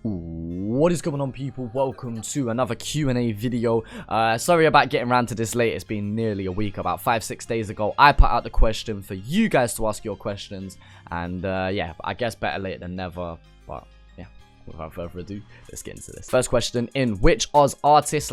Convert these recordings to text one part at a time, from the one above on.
What is going on, people? Welcome to another Q&A video. Sorry about getting around to this late. It's been nearly a week. About 5-6 days ago I put out the question for you guys to ask your questions, and yeah, I guess better late than never. But yeah, without further ado, let's get into this. First question: in which Oz artists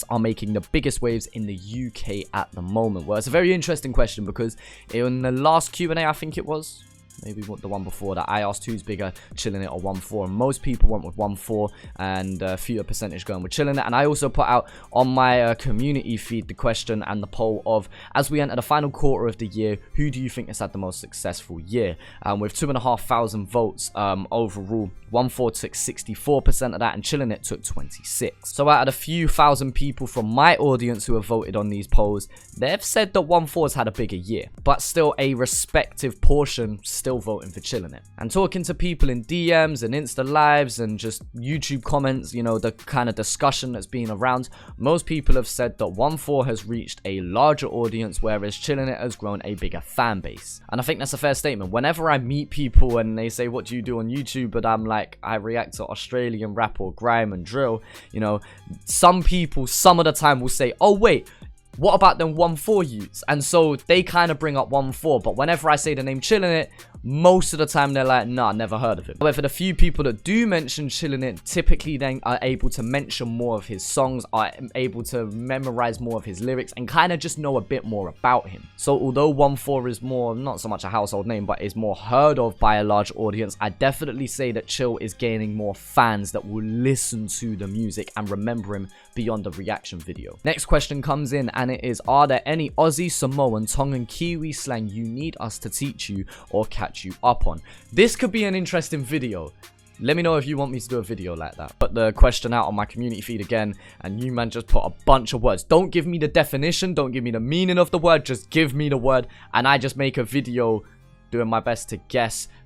are making the biggest waves in the UK at the moment? Well, it's a very interesting question because in the last Q&A, I think it was, maybe the one before that, I asked who's bigger, Chilling It or 1-4, and most people went with 1-4 and a fewer percentage going with Chilling It. And I also put out on my community feed the question and the poll of, as we enter the final quarter of the year, who do you think has had the most successful year? With 2,500 votes overall, 1-4 took 64% of that and Chilling It took 26. So out of the few thousand people from my audience who have voted on these polls, they've said that 1-4 has had a bigger year, but still a respective portion still voting for Chilling It. And talking to people in DMs and Insta lives and just YouTube comments, you know, the kind of discussion that's been around, most people have said that 1-4 has reached a larger audience, whereas Chilling It has grown a bigger fan base. And I think that's a fair statement. Whenever I meet people and they say, what do you do on YouTube? But I'm like, I react to Australian rap or grime and drill, you know, some people some of the time will say, oh wait, what about them 1-4 youths? And so they kind of bring up 1-4, but whenever I say the name Chilling It, most of the time they're like, nah, never heard of him. However, the few people that do mention Chilling It typically then are able to mention more of his songs, are able to memorize more of his lyrics, and kind of just know a bit more about him. So although 1-4 is more, not so much a household name, but is more heard of by a large audience, I definitely say that Chill is gaining more fans that will listen to the music and remember him beyond the reaction video. Next question comes in, and it is, are there any Aussie, Samoan, Tongan, Kiwi slang you need us to teach you or catch you up on? This could be an interesting video. Let me know if you want me to do a video like that. Put the question out on my community feed again, and you man just put a bunch of words. Don't give me the definition, don't give me the meaning of the word, just give me the word, and I just make a video doing my best to guess /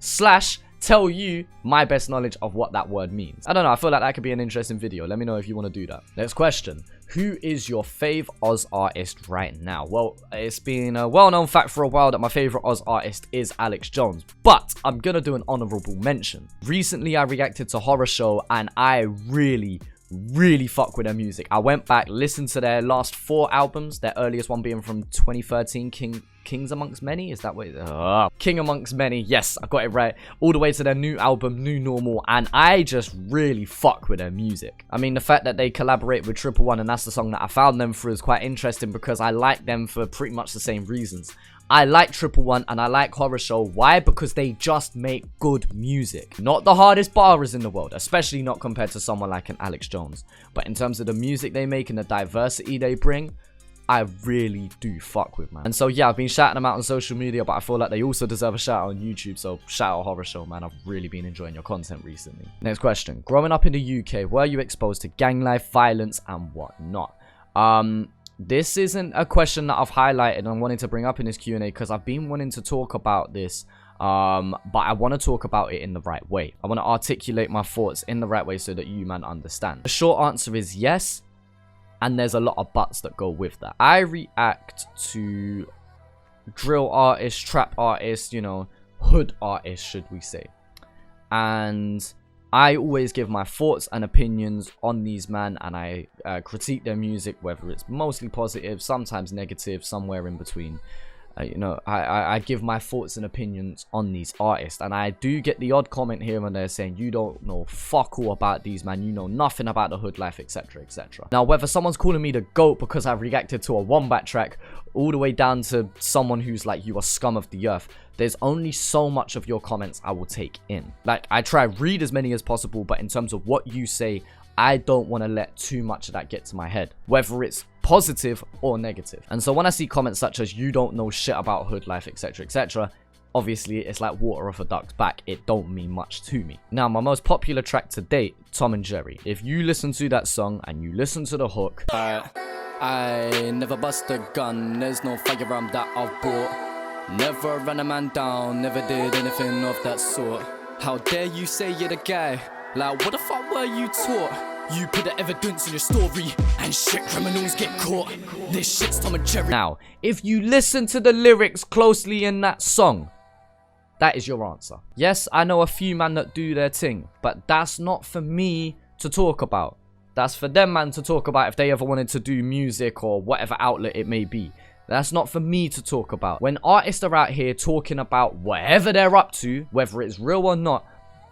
tell you my best knowledge of what that word means. I don't know, I feel like that could be an interesting video. Let me know if you want to do that. Next question: who is your fave Oz artist right now? Well, it's been a well-known fact for a while that my favorite Oz artist is Alex Jones, but I'm gonna do an honorable mention. Recently I reacted to Horror Show and I really fuck with their music. I went back, listened to their last 4 albums, their earliest one being from 2013, Kings Amongst Many, is that what King Amongst Many, yes, I got it right, all the way to their new album, New Normal, and I just really fuck with their music. I mean, the fact that they collaborate with 111 and that's the song that I found them for is quite interesting because I like them for pretty much the same reasons. I like 111 and I like Horror Show. Why? Because they just make good music. Not the hardest bars in the world, especially not compared to someone like an Alex Jones. But in terms of the music they make and the diversity they bring, I really do fuck with, man. And so yeah, I've been shouting them out on social media, but I feel like they also deserve a shout out on YouTube. So shout out Horror Show, man. I've really been enjoying your content recently. Next question: growing up in the UK, were you exposed to gang life, violence, and whatnot? This isn't a question that I've highlighted and I'm wanting to bring up in this Q&A because I've been wanting to talk about this, but I want to talk about it in the right way. I want to articulate my thoughts in the right way so that you man understand. The short answer is yes, and there's a lot of buts that go with that. I react to drill artists, trap artists, you know, hood artists, should we say. And I always give my thoughts and opinions on these man, and I critique their music, whether it's mostly positive, sometimes negative, somewhere in between. You know, I give my thoughts and opinions on these artists, and I do get the odd comment here and there saying, you don't know fuck all about these man, you know nothing about the hood life, etc, etc. Now, whether someone's calling me the GOAT because I reacted to a Wombat track, all the way down to someone who's like, you are scum of the earth, there's only so much of your comments I will take in. Like, I try read as many as possible, but in terms of what you say, I don't want to let too much of that get to my head, whether it's positive or negative. And so when I see comments such as, you don't know shit about hood life, etc, etc, obviously it's like water off a duck's back. It don't mean much to me. Now, my most popular track to date, Tom and Jerry. If you listen to that song and you listen to the hook, I never bust a gun, there's no firearm that I've bought, never ran a man down, never did anything of that sort. How dare you say you're the guy? Like, what the fuck were you taught? You put the evidence in your story and shit, criminals get caught. This shit's Tom and Jerry. Now, if you listen to the lyrics closely in that song, That is your answer. Yes, I know a few man that do their thing, but that's not for me to talk about. That's for them man to talk about if they ever wanted to do music or whatever outlet it may be. That's not for me to talk about. When artists are out here talking about whatever they're up to, whether it's real or not,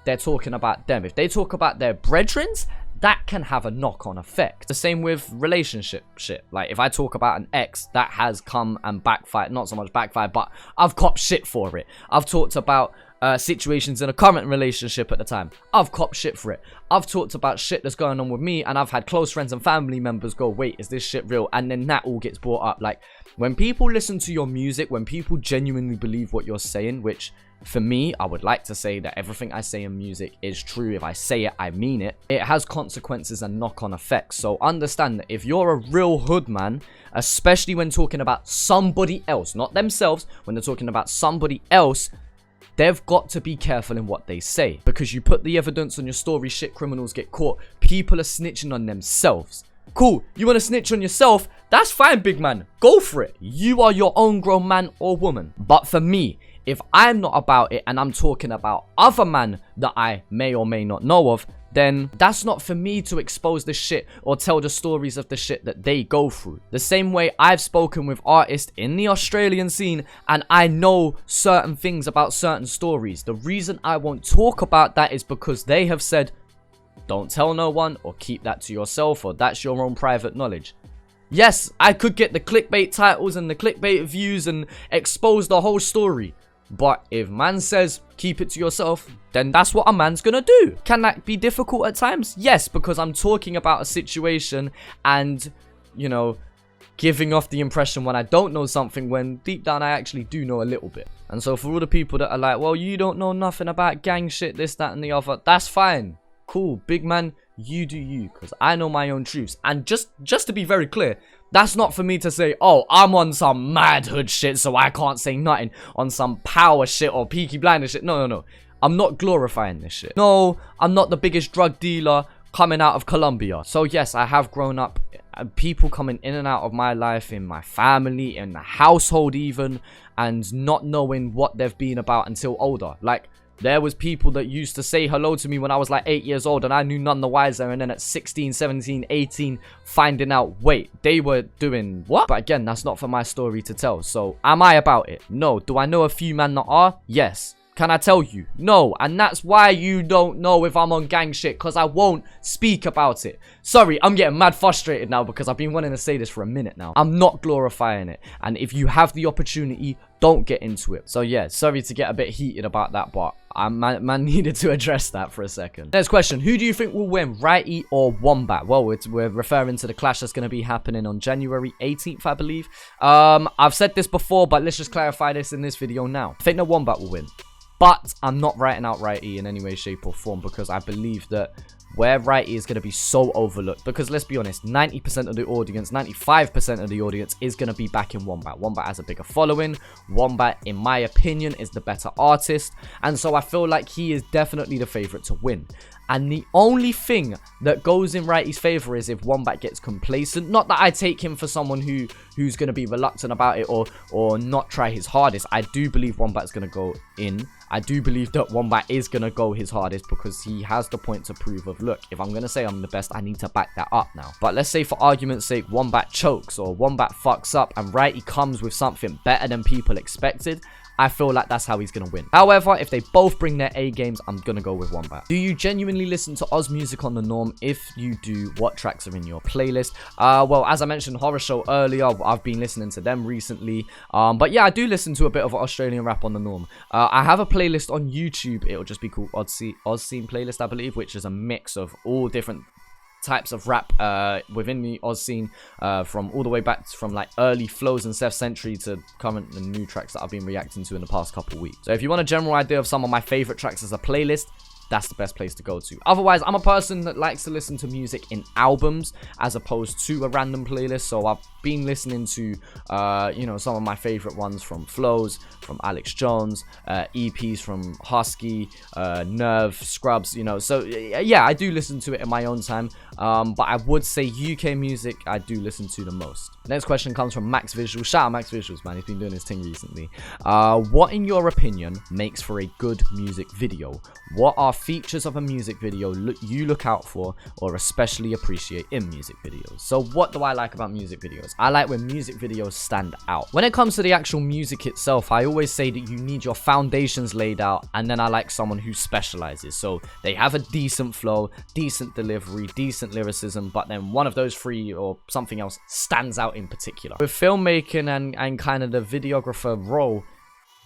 they're talking about them. If they talk about their brethrens, that can have a knock-on effect. The same with relationship shit. Like, if I talk about an ex, that has come and backfired. Not so much backfired, but I've copped shit for it. I've talked about situations in a current relationship at the time. I've copped shit for it. I've talked about shit that's going on with me, and I've had close friends and family members go, wait, is this shit real? And then that all gets brought up. Like, when people listen to your music, when people genuinely believe what you're saying, which for me, I would like to say that everything I say in music is true. If I say it, I mean it. It has consequences and knock-on effects. So understand that if you're a real hood man, especially when talking about somebody else, not themselves, when they're talking about somebody else, they've got to be careful in what they say. Because you put the evidence on your story, shit criminals get caught. People are snitching on themselves. Cool, you want to snitch on yourself? That's fine, big man. Go for it. You are your own grown man or woman. But for me, if I'm not about it and I'm talking about other man that I may or may not know of, then that's not for me to expose the shit or tell the stories of the shit that they go through. The same way I've spoken with artists in the Australian scene and I know certain things about certain stories. The reason I won't talk about that is because they have said, don't tell no one or keep that to yourself, or that's your own private knowledge. Yes, I could get the clickbait titles and the clickbait views and expose the whole story. But if man says keep it to yourself, then that's what a man's gonna do. Can that be difficult at times? Yes, because I'm talking about a situation and, you know, giving off the impression when I don't know something, when deep down I actually do know a little bit. And so for all the people that are like, well, you don't know nothing about gang shit, this, that, and the other, that's fine. Cool, big man, you do you, because I know my own truths. And just to be very clear, that's not for me to say, oh, I'm on some mad hood shit, so I can't say nothing on some power shit or Peaky Blinders shit. No. I'm not glorifying this shit. No, I'm not the biggest drug dealer coming out of Colombia. So yes, I have grown up, people coming in and out of my life, in my family, in the household even, and not knowing what they've been about until older. Like, there was people that used to say hello to me when I was like 8 years old and I knew none the wiser, and then at 16, 17, 18, finding out, wait, they were doing what? But again, that's not for my story to tell. So, am I about it? No. Do I know a few men that are? Yes. Can I tell you? No. And that's why you don't know if I'm on gang shit, because I won't speak about it. Sorry, I'm getting mad frustrated now because I've been wanting to say this for a minute now. I'm not glorifying it. And if you have the opportunity, don't get into it. So yeah, sorry to get a bit heated about that, but man needed to address that for a second. Next question. Who do you think will win, Righty or Wombat? Well, we're referring to the clash that's going to be happening on January 18th, I believe. I've said this before, but let's just clarify this in this video now. I think the Wombat will win. But I'm not writing out Righty in any way, shape, or form, because I believe that where Righty is going to be so overlooked, because let's be honest, 90% of the audience, 95% of the audience is going to be backing Wombat. Wombat has a bigger following. Wombat, in my opinion, is the better artist. And so I feel like he is definitely the favorite to win. And the only thing that goes in Righty's favor is if Wombat gets complacent. Not that I take him for someone who's going to be reluctant about it or not try his hardest. I do believe Wombat's going to go in. I do believe that Wombat is going to go his hardest because he has the point to prove of, look, if I'm going to say I'm the best, I need to back that up now. But let's say for argument's sake, Wombat chokes or Wombat fucks up and Righty comes with something better than people expected. I feel like that's how he's going to win. However, if they both bring their A games, I'm going to go with Wombat. Do you genuinely listen to Oz music on the norm? If you do, what tracks are in your playlist? Well, as I mentioned Horror Show earlier, I've been listening to them recently. But yeah, I do listen to a bit of Australian rap on the norm. I have a playlist on YouTube. It'll just be called Oz Scene Playlist, I believe, which is a mix of all different types of rap within the Oz scene, from all the way back from like early flows and Seth Century to current and new tracks that I've been reacting to in the past couple weeks. So if you want a general idea of some of my favorite tracks as a playlist, that's the best place to go to. Otherwise, I'm a person that likes to listen to music in albums as opposed to a random playlist. So I've been listening to, you know, some of my favorite ones from Flows, from Alex Jones, EPs from Husky, Nerve, Scrubs, you know. So yeah, I do listen to it in my own time, but I would say UK music I do listen to the most. Next question comes from Max Visuals. Shout out Max Visuals, man. He's been doing his thing recently. What, in your opinion, makes for a good music video? What are features of a music video you look out for or especially appreciate in music videos? So what do I like about music videos? I like when music videos stand out. When it comes to the actual music itself, I always say that you need your foundations laid out, and then I like someone who specializes. So they have a decent flow, decent delivery, decent lyricism, but then one of those three or something else stands out in particular. With filmmaking and kind of the videographer role,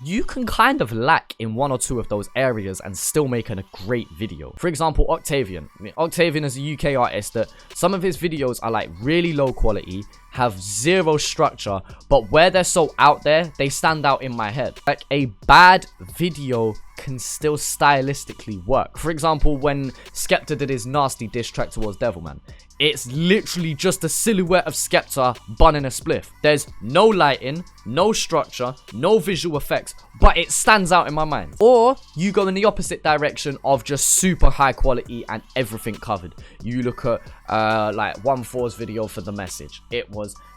you can kind of lack in one or two of those areas and still make a great video. For example, Octavian. I mean, Octavian is a UK artist that some of his videos are like really low quality, have zero structure, but where they're so out there, they stand out in my head. Like, a bad video can still stylistically work. For example, when Skepta did his nasty diss track towards Devilman, it's literally just a silhouette of Skepta bunning a spliff. There's no lighting, no structure, no visual effects, but it stands out in my mind. Or you go in the opposite direction of just super high quality and everything covered. You look at like 1-4's video for The Message.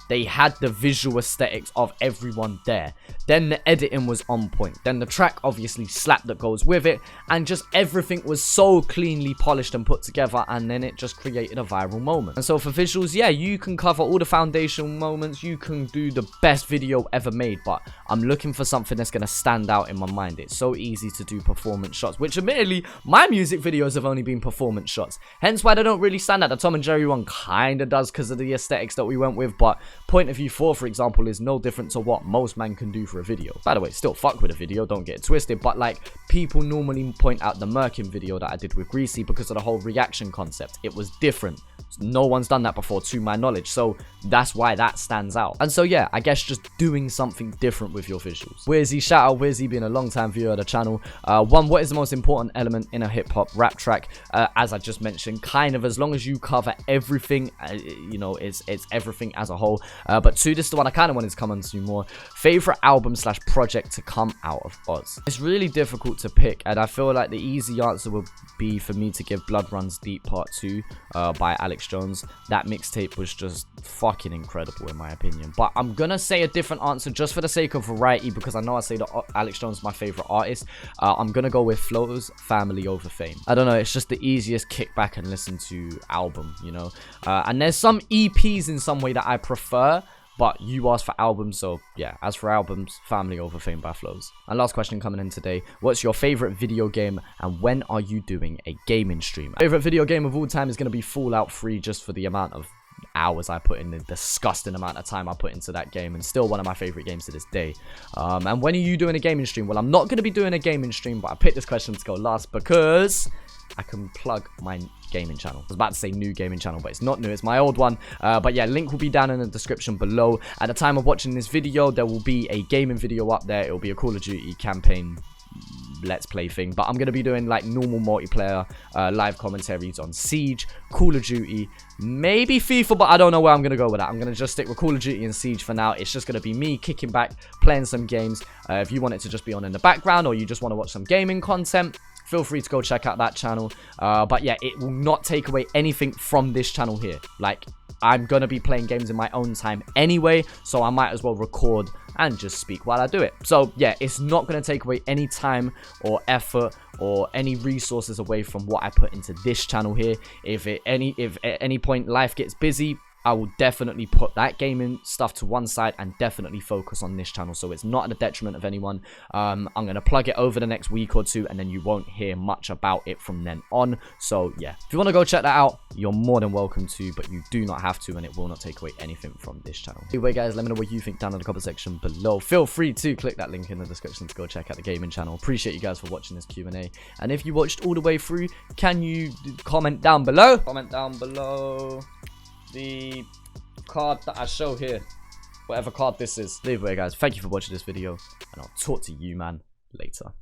They had the visual aesthetics of everyone there. Then the editing was on point. Then the track obviously slapped that goes with it. And just everything was so cleanly polished and put together. And then it just created a viral moment. And so for visuals, yeah, you can cover all the foundational moments. You can do the best video ever made. But I'm looking for something that's going to stand out in my mind. It's so easy to do performance shots. Which admittedly, my music videos have only been performance shots. Hence why they don't really stand out. The Tom and Jerry one kind of does because of the aesthetics that we went with. But Point of View 4, for example, is no different to what most man can do for a video. By the way, still fuck with a video, don't get it twisted, but like, people normally point out the Merkin video that I did with Greasy because of the whole reaction concept. It was different. No one's done that before to my knowledge, so that's why that stands out. And so yeah, I guess just doing something different with your visuals. Wizzy, shout out Wizzy, being a long time viewer of the channel. What is the most important element in a hip-hop rap track? As I just mentioned, kind of as long as you cover everything, you know, it's everything as a whole. But two, this is the one I kind of wanted to come on to more. Favorite album / project to come out of Oz. It's really difficult to pick, and I feel like the easy answer would be for me to give Blood Runs Deep Part 2 by Alex Jones. That mixtape was just fucking incredible in my opinion. But I'm gonna say a different answer just for the sake of variety, because I know I say that Alex Jones is my favorite artist. I'm gonna go with Flows Family over Fame. I don't know, it's just the easiest kick back and listen to album, you know. And there's some EPs in some way that I prefer, but you asked for albums, so yeah, as for albums, Family over Fame by Flows. And last question coming in today, what's your favorite video game and when are you doing a gaming stream? Favorite video game of all time is going to be Fallout 3, just for the amount of hours I put in, the disgusting amount of time I put into that game, and still one of my favorite games to this day. And when are you doing a gaming stream? Well, I'm not going to be doing a gaming stream, but I picked this question to go last because I can plug my gaming channel. I was about to say new gaming channel, but it's not new, it's my old one. But yeah, link will be down in the description below. At the time of watching this video, there will be a gaming video up there. It will be a Call of Duty campaign let's play thing, but I'm gonna be doing like normal multiplayer live commentaries on Siege, Call of Duty, maybe FIFA, but I don't know where I'm gonna go with that. I'm gonna just stick with Call of Duty and Siege for now. It's just gonna be me kicking back, playing some games. If you want it to just be on in the background, or you just want to watch some gaming content, feel free to go check out that channel. But yeah, it will not take away anything from this channel here. Like, I'm gonna be playing games in my own time anyway, so I might as well record and just speak while I do it. So yeah, it's not gonna take away any time or effort or any resources away from what I put into this channel here. If at any point life gets busy, I will definitely put that gaming stuff to one side and definitely focus on this channel, so it's not at the detriment of anyone. I'm going to plug it over the next week or two, and then you won't hear much about it from then on. So yeah, if you want to go check that out, you're more than welcome to, but you do not have to, and it will not take away anything from this channel. Anyway guys, let me know what you think down in the comment section below. Feel free to click that link in the description to go check out the gaming channel. Appreciate you guys for watching this Q&A, and if you watched all the way through, can you comment down below? Comment down below the card that I show here, whatever card this is. Anyway guys, thank you for watching this video, and I'll talk to you man later.